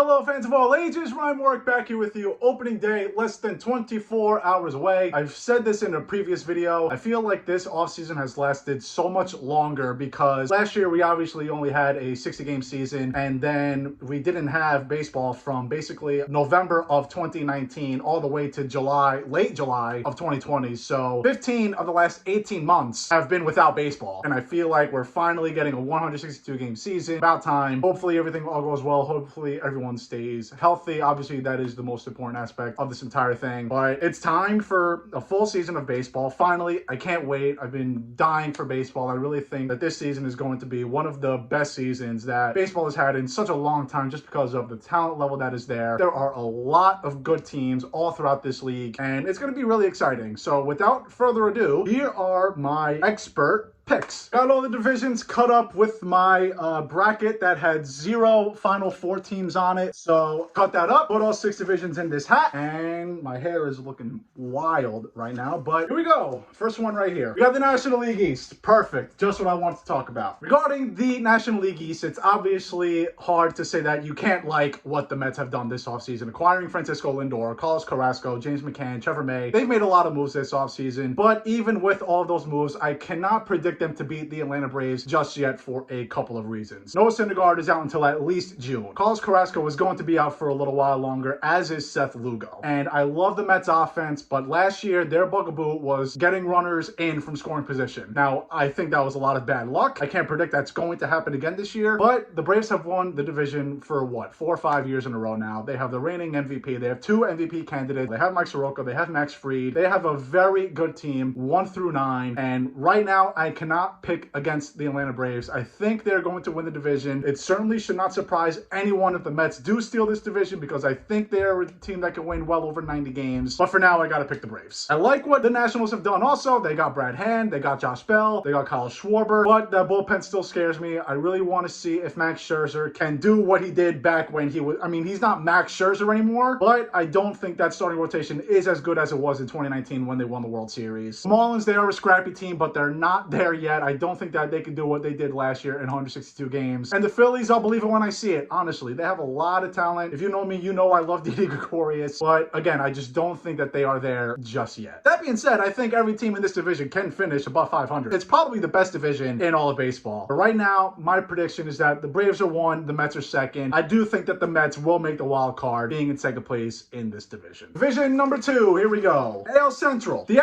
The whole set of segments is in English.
Hello fans of all ages, Ryan Warwick back here with you. Opening day, less than 24 hours away. I've said this in a previous video. I feel like this offseason has lasted so much longer because last year we obviously only had a 60-game season, and then we didn't have baseball from basically November of 2019 all the way to July, late July of 2020. So 15 of the last 18 months have been without baseball, and I feel like we're finally getting a 162-game season. About time. Hopefully everything all goes well. Hopefully everyone stays healthy. Obviously, that is the most important aspect of this entire thing. But it's time for a full season of baseball. Finally, I can't wait. I've been dying for baseball. I really think that this season is going to be one of the best seasons that baseball has had in such a long time just because of the talent level that is there. There are a lot of good teams all throughout this league, and it's going to be really exciting. So without further ado, here are my expert picks. Got all the divisions cut up with my bracket that had 0 Final Four teams on it. So cut that up, put all 6 divisions in this hat, and my hair is looking wild right now. But here we go. First one right here. We got the National League East. Perfect. Just what I want to talk about. Regarding the National League East, it's obviously hard to say that you can't like what the Mets have done this offseason. Acquiring Francisco Lindor, Carlos Carrasco, James McCann, Trevor May. They've made a lot of moves this offseason. But even with all those moves, I cannot predict them to beat the Atlanta Braves just yet for a couple of reasons. Noah Syndergaard is out until at least June. Carlos Carrasco is going to be out for a little while longer, as is Seth Lugo. And I love the Mets offense, but last year their bugaboo was getting runners in from scoring position. Now, I think that was a lot of bad luck. I can't predict that's going to happen again this year, but the Braves have won the division for what, 4 or 5 years in a row now. They have the reigning MVP. They have 2 MVP candidates. They have Mike Soroka. They have Max Fried. They have a very good team, 1 through 9. And right now, I cannot pick against the Atlanta Braves. I think they're going to win the division. It certainly should not surprise anyone if the Mets do steal this division because I think they're a team that can win well over 90 games. But for now, I got to pick the Braves. I like what the Nationals have done also. They got Brad Hand, they got Josh Bell, they got Kyle Schwarber, but the bullpen still scares me. I really want to see if Max Scherzer can do what he did back when he was, I mean, he's not Max Scherzer anymore, but I don't think that starting rotation is as good as it was in 2019 when they won the World Series. The Marlins, they are a scrappy team, but they're not there yet. I don't think that they can do what they did last year in 162 games. And the Phillies, I'll believe it when I see it. Honestly, they have a lot of talent. If you know me, you know I love Didi Gregorius. But again, I just don't think that they are there just yet. That being said, I think every team in this division can finish above 500. It's probably the best division in all of baseball. But right now, my prediction is that the Braves are 1, the Mets are 2nd. I do think that the Mets will make the wild card, being in 2nd place in this division. Division number 2, here we go. AL Central. The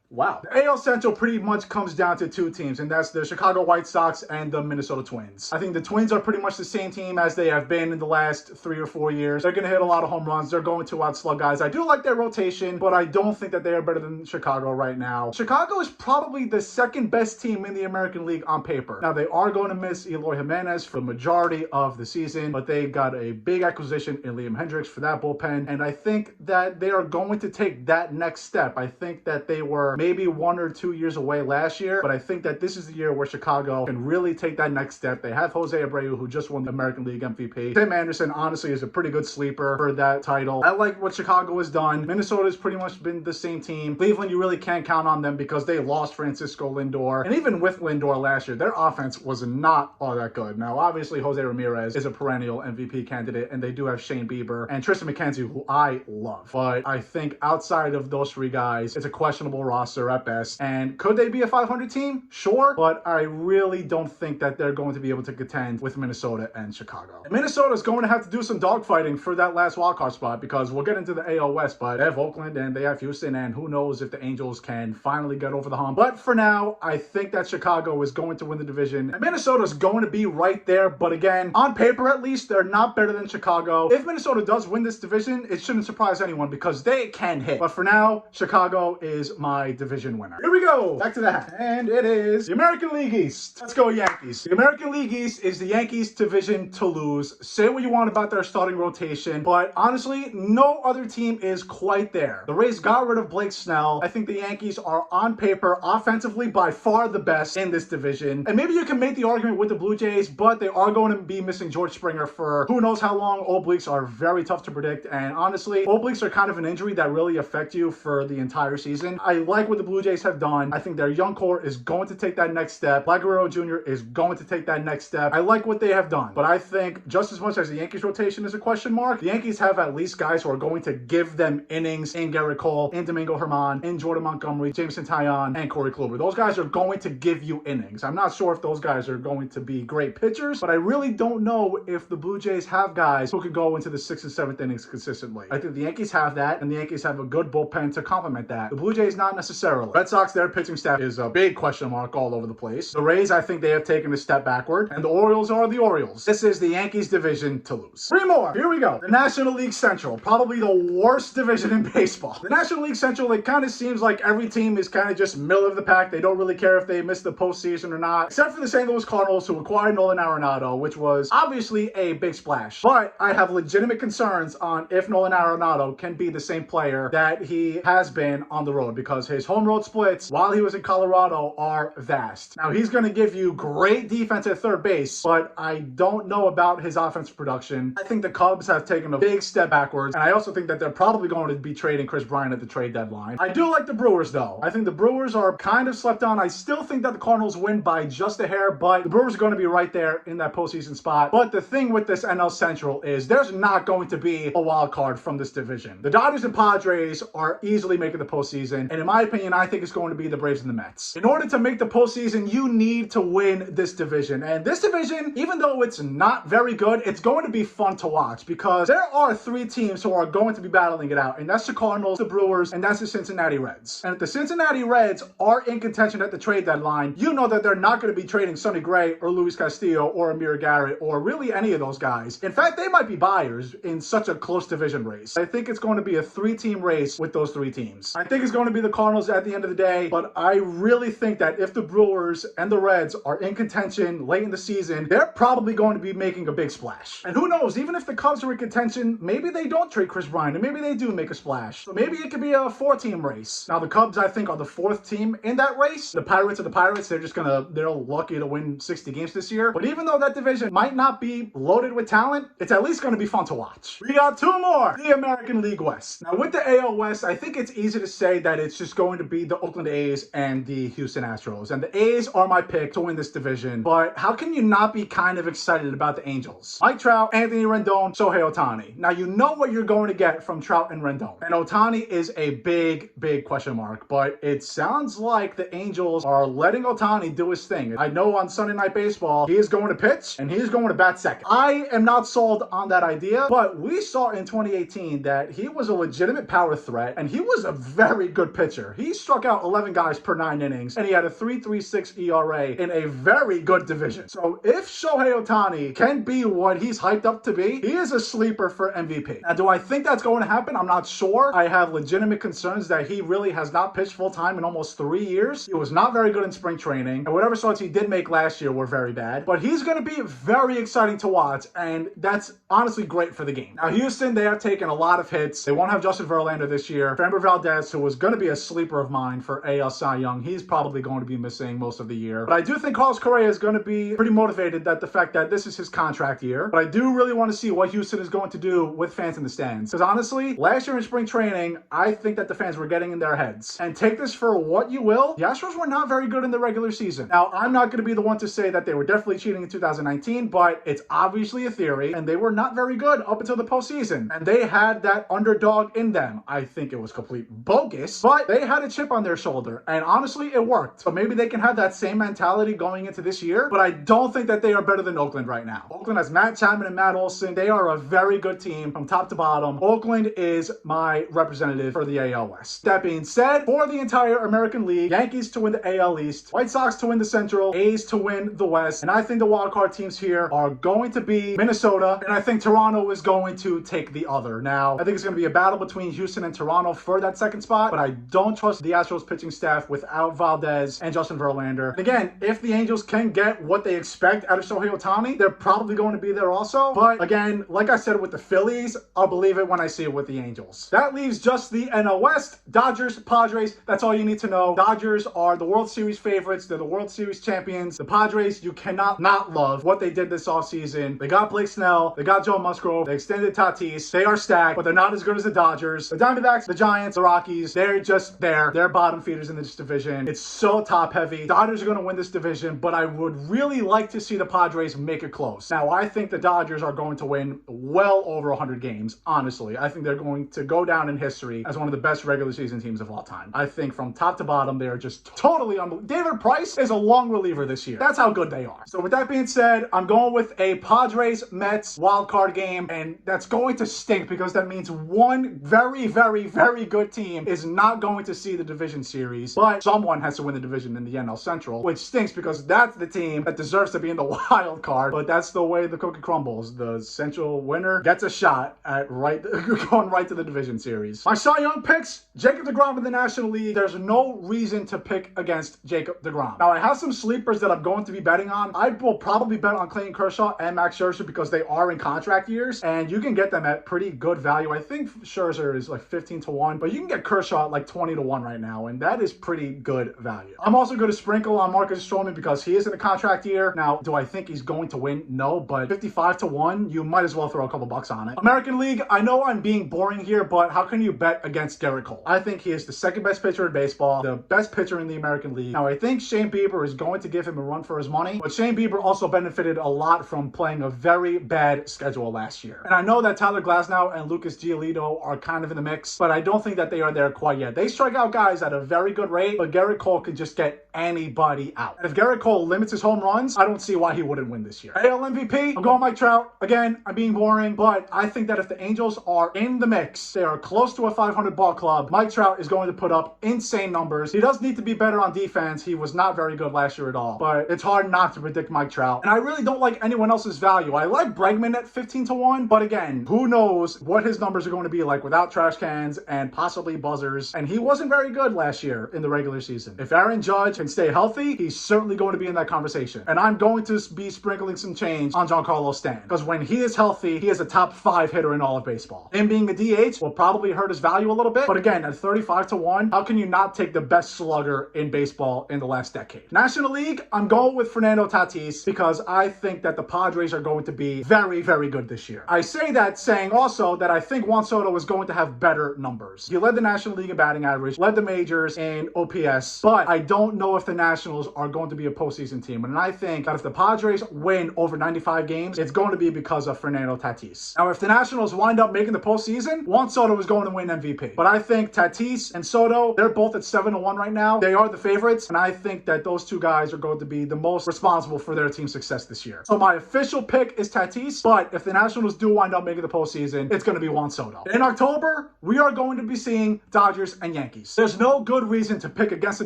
Wow. The AL Central pretty much comes down to 2 teams, and that's the Chicago White Sox and the Minnesota Twins. I think the Twins are pretty much the same team as they have been in the last 3 or 4 years. They're going to hit a lot of home runs. They're going to outslug guys. I do like their rotation, but I don't think that they are better than Chicago right now. Chicago is probably the 2nd best team in the American League on paper. Now, they are going to miss Eloy Jimenez for the majority of the season, but they got a big acquisition in Liam Hendricks for that bullpen, and I think that they are going to take that next step. I think that they were maybe 1 or 2 years away last year, but I think that this is the year where Chicago can really take that next step. They have Jose Abreu, who just won the American League MVP. Tim Anderson, honestly, is a pretty good sleeper for that title. I like what Chicago has done. Minnesota's pretty much been the same team. Cleveland, you really can't count on them because they lost Francisco Lindor. And even with Lindor last year, their offense was not all that good. Now, obviously, Jose Ramirez is a perennial MVP candidate, and they do have Shane Bieber and Tristan McKenzie, who I love. But I think outside of those 3 guys, it's a questionable roster at best. And could they be a 500 team? Sure. But I really don't think that they're going to be able to contend with Minnesota and Chicago. Minnesota is going to have to do some dogfighting for that last wildcard spot because we'll get into the AL West, but they have Oakland and they have Houston, and who knows if the Angels can finally get over the hump. But for now, I think that Chicago is going to win the division. And Minnesota is going to be right there. But again, on paper at least, they're not better than Chicago. If Minnesota does win this division, it shouldn't surprise anyone because they can hit. But for now, Chicago is my division winner. Here we go. Back to that. And it is the American League East. Let's go Yankees. The American League East is the Yankees division to lose. Say what you want about their starting rotation, but honestly, no other team is quite there. The Rays got rid of Blake Snell. I think the Yankees are on paper offensively by far the best in this division. And maybe you can make the argument with the Blue Jays, but they are going to be missing George Springer for who knows how long. Obliques are very tough to predict. And honestly, obliques are kind of an injury that really affect you for the entire season. I like like what the Blue Jays have done. I think their young core is going to take that next step. Vlad Guerrero Jr. is going to take that next step. I like what they have done, but I think just as much as the Yankees rotation is a question mark, the Yankees have at least guys who are going to give them innings in Gerrit Cole, in Domingo Germán, in Jordan Montgomery, Jameson Taillon, and Corey Kluber. Those guys are going to give you innings. I'm not sure if those guys are going to be great pitchers, but I really don't know if the Blue Jays have guys who can go into the 6th and 7th innings consistently. I think the Yankees have that, and the Yankees have a good bullpen to complement that. The Blue Jays not necessarily. Red Sox, their pitching staff is a big question mark all over the place. The Rays, I think they have taken a step backward, and the Orioles are the Orioles. This is the Yankees division to lose. 3 more. Here we go. The National League Central, probably the worst division in baseball. The National League Central, it kind of seems like every team is kind of just middle of the pack. They don't really care if they miss the postseason or not, except for the St. Louis Cardinals, who acquired Nolan Arenado, which was obviously a big splash. But I have legitimate concerns on if Nolan Arenado can be the same player that he has been on the road, because his home road splits while he was in Colorado are vast. Now, he's going to give you great defense at third base, but I don't know about his offensive production. I think the Cubs have taken a big step backwards, and I also think that they're probably going to be trading Kris Bryant at the trade deadline. I do like the Brewers, though. I think the Brewers are kind of slept on. I still think that the Cardinals win by just a hair, but the Brewers are going to be right there in that postseason spot. But the thing with this NL Central is there's not going to be a wild card from this division. The Dodgers and Padres are easily making the postseason, and in my opinion, I think it's going to be the Braves and the Mets. In order to make the postseason, you need to win this division, and this division, even though it's not very good, it's going to be fun to watch, because there are 3 teams who are going to be battling it out, and that's the Cardinals, the Brewers, and that's the Cincinnati Reds. And if the Cincinnati Reds are in contention at the trade deadline, you know that they're not going to be trading Sonny Gray or Luis Castillo or Amir Garrett or really any of those guys. In fact, they might be buyers in such a close division race. I think it's going to be a 3-team race with those 3 teams. I think it's going to be the Cardinals at the end of the day, but I really think that if the Brewers and the Reds are in contention late in the season, they're probably going to be making a big splash. And who knows, even if the Cubs are in contention, maybe they don't trade Kris Bryant, and maybe they do make a splash. So maybe it could be a 4-team race. Now, the Cubs, I think, are the 4th team in that race. The Pirates are the Pirates. They're lucky to win 60 games this year. But even though that division might not be loaded with talent, it's at least going to be fun to watch. We got 2 more. The American League West. Now, with the AL West, I think it's easy to say that it's just going to be the Oakland A's and the Houston Astros. And the A's are my pick to win this division. But how can you not be kind of excited about the Angels? Mike Trout, Anthony Rendon, Shohei Ohtani. Now, you know what you're going to get from Trout and Rendon. And Ohtani is a big, big question mark. But it sounds like the Angels are letting Ohtani do his thing. I know on Sunday Night Baseball, he is going to pitch and he is going to bat second. I am not sold on that idea, but we saw in 2018 that he was a legitimate power threat and he was a very good pitcher. He struck out 11 guys per 9 innings and he had a 3.36 ERA in a very good division. So if Shohei Ohtani can be what he's hyped up to be, he is a sleeper for MVP. Now, do I think that's going to happen? I'm not sure. I have legitimate concerns that he really has not pitched full time in almost 3 years. He was not very good in spring training, and whatever starts he did make last year were very bad. But he's going to be very exciting to watch, and that's honestly great for the game. Now, Houston, they have taken a lot of hits. They won't have Justin Verlander this year. Framber Valdez, who was going to be a sleeper of mine for AL Cy Young, he's probably going to be missing most of the year. But I do think Carlos Correa is going to be pretty motivated at the fact that this is his contract year. But I do really want to see what Houston is going to do with fans in the stands. Because honestly, last year in spring training, I think that the fans were getting in their heads. And take this for what you will, the Astros were not very good in the regular season. Now, I'm not going to be the one to say that they were definitely cheating in 2019, but it's obviously a theory, and they were not very good up until the postseason. And they had that underdog in them. I think it was complete bogus, but they had a chip on their shoulder, and honestly, it worked. So maybe they can have that same mentality going into this year, but I don't think that they are better than Oakland right now. Oakland has Matt Chapman and Matt Olson. They are a very good team from top to bottom. Oakland is my representative for the AL West. That being said, for the entire American League, Yankees to win the AL East, White Sox to win the Central, A's to win the West, and I think the wildcard teams here are going to be Minnesota, and I think Toronto is going to take the other. Now, I think it's going to be a battle between Houston and Toronto for that second spot, but I don't trust the Astros pitching staff without Valdez and Justin Verlander. And again, if the Angels can get what they expect out of Shohei Ohtani, they're probably going to be there also. But again, like I said with the Phillies, I'll believe it when I see it with the Angels. That leaves just the NL West, Dodgers, Padres. That's all you need to know. Dodgers are the World Series favorites. They're the World Series champions. The Padres, you cannot not love what they did this offseason. They got Blake Snell. They got Joe Musgrove. They extended Tatis. They are stacked, but they're not as good as the Dodgers. The Diamondbacks, the Giants, the Rockies, they're just there. care. They're bottom feeders in this division. It's so top heavy. Dodgers are going to win this division, but I would really like to see the Padres make it close. Now, I think the Dodgers are going to win well over 100 games, honestly. I think they're going to go down in history as one of the best regular season teams of all time. I think from top to bottom, they are just totally unbelievable. David Price is a long reliever this year. That's how good they are. So with that being said, I'm going with a Padres-Mets wildcard game, and that's going to stink because that means one very, very, very good team is not going to see the division series, but someone has to win the division in the NL Central, which stinks because that's the team that deserves to be in the wild card, but that's the way the cookie crumbles. The Central winner gets a shot at going right to the division series. My Cy Young picks, Jacob deGrom in the National League. There's no reason to pick against Jacob deGrom. Now, I have some sleepers that I'm going to be betting on. I will probably bet on Clayton Kershaw and Max Scherzer because they are in contract years, and you can get them at pretty good value. I think Scherzer is like 15-1, but you can get Kershaw at like 20-1 right now, and that is pretty good value. I'm also going to sprinkle on Marcus Stroman because he is in a contract year. Now, do I think he's going to win? No, but 55-1, you might as well throw a couple bucks on it. American League, I know I'm being boring here, but how can you bet against Gerrit Cole? I think he is the second best pitcher in baseball, the best pitcher in the American League. Now, I think Shane Bieber is going to give him a run for his money, but Shane Bieber also benefited a lot from playing a very bad schedule last year. And I know that Tyler Glasnow and Lucas Giolito are kind of in the mix, but I don't think that they are there quite yet. They strike out guys at a very good rate, but Gerrit Cole can just get anybody out. And if Gerrit Cole limits his home runs, I don't see why he wouldn't win this year. AL MVP, I'm going Mike Trout. Again, I'm being boring, but I think that if the Angels are in the mix, they are close to a 500 ball club, Mike Trout is going to put up insane numbers. He does need to be better on defense. He was not very good last year at all, but it's hard not to predict Mike Trout. And I really don't like anyone else's value. I like Bregman at 15-1, but again, who knows what his numbers are going to be like without trash cans and possibly buzzers. And he wasn't very good last year in the regular season. If Aaron Judge can stay healthy, he's certainly going to be in that conversation. And I'm going to be sprinkling some change on Giancarlo Stanton because when he is healthy, he is a top 5 hitter in all of baseball. Him being a DH will probably hurt his value a little bit, but again, at 35-1, how can you not take the best slugger in baseball in the last decade? National League, I'm going with Fernando Tatis because I think that the Padres are going to be very, very good this year. I say that saying also that I think Juan Soto is going to have better numbers. He led the National League in batting average, led the majors in OPS, but I don't know if the Nationals are going to be a postseason team. And I think that if the Padres win over 95 games, it's going to be because of Fernando Tatis. Now, if the Nationals wind up making the postseason, Juan Soto is going to win MVP. But I think Tatis and Soto, they're both at 7-1 right now. They are the favorites, and I think that those two guys are going to be the most responsible for their team's success this year. So my official pick is Tatis, but if the Nationals do wind up making the postseason, it's going to be Juan Soto. In October, we are going to be seeing Dodgers and Yankees. There's no good reason to pick against the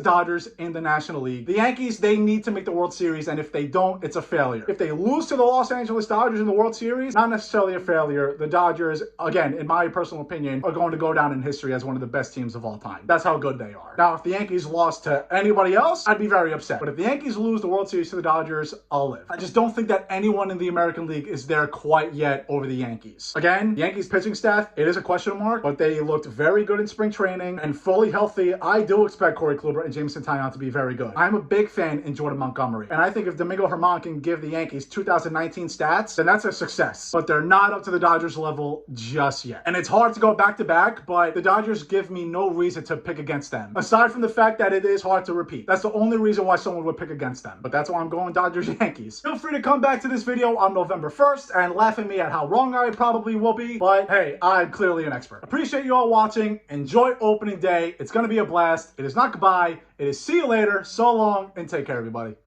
Dodgers in the National League. The Yankees, they need to make the World Series, and if they don't, it's a failure. If they lose to the Los Angeles Dodgers in the World Series, not necessarily a failure. The Dodgers, again, in my personal opinion, are going to go down in history as one of the best teams of all time. That's how good they are. Now, if the Yankees lost to anybody else, I'd be very upset. But if the Yankees lose the World Series to the Dodgers, I'll live. I just don't think that anyone in the American League is there quite yet over the Yankees. Again, the Yankees pitching staff, it is a question mark, but they looked very good in spring training and fully healthy. I do expect Corey Kluber and Jameson Taillon to be very good. I'm a big fan in Jordan Montgomery, and I think if Domingo Germán can give the Yankees 2019 stats, then that's a success. But they're not up to the Dodgers level just yet. And it's hard to go back-to-back, but the Dodgers give me no reason to pick against them, aside from the fact that it is hard to repeat. That's the only reason why someone would pick against them. But that's why I'm going Dodgers-Yankees. Feel free to come back to this video on November 1st and laugh at me at how wrong I probably will be, but hey, I'm clearly an expert. Appreciate you all watching. Enjoy opening day. It's going to be a blast. It is not goodbye. It is see you later. So long, and take care, everybody.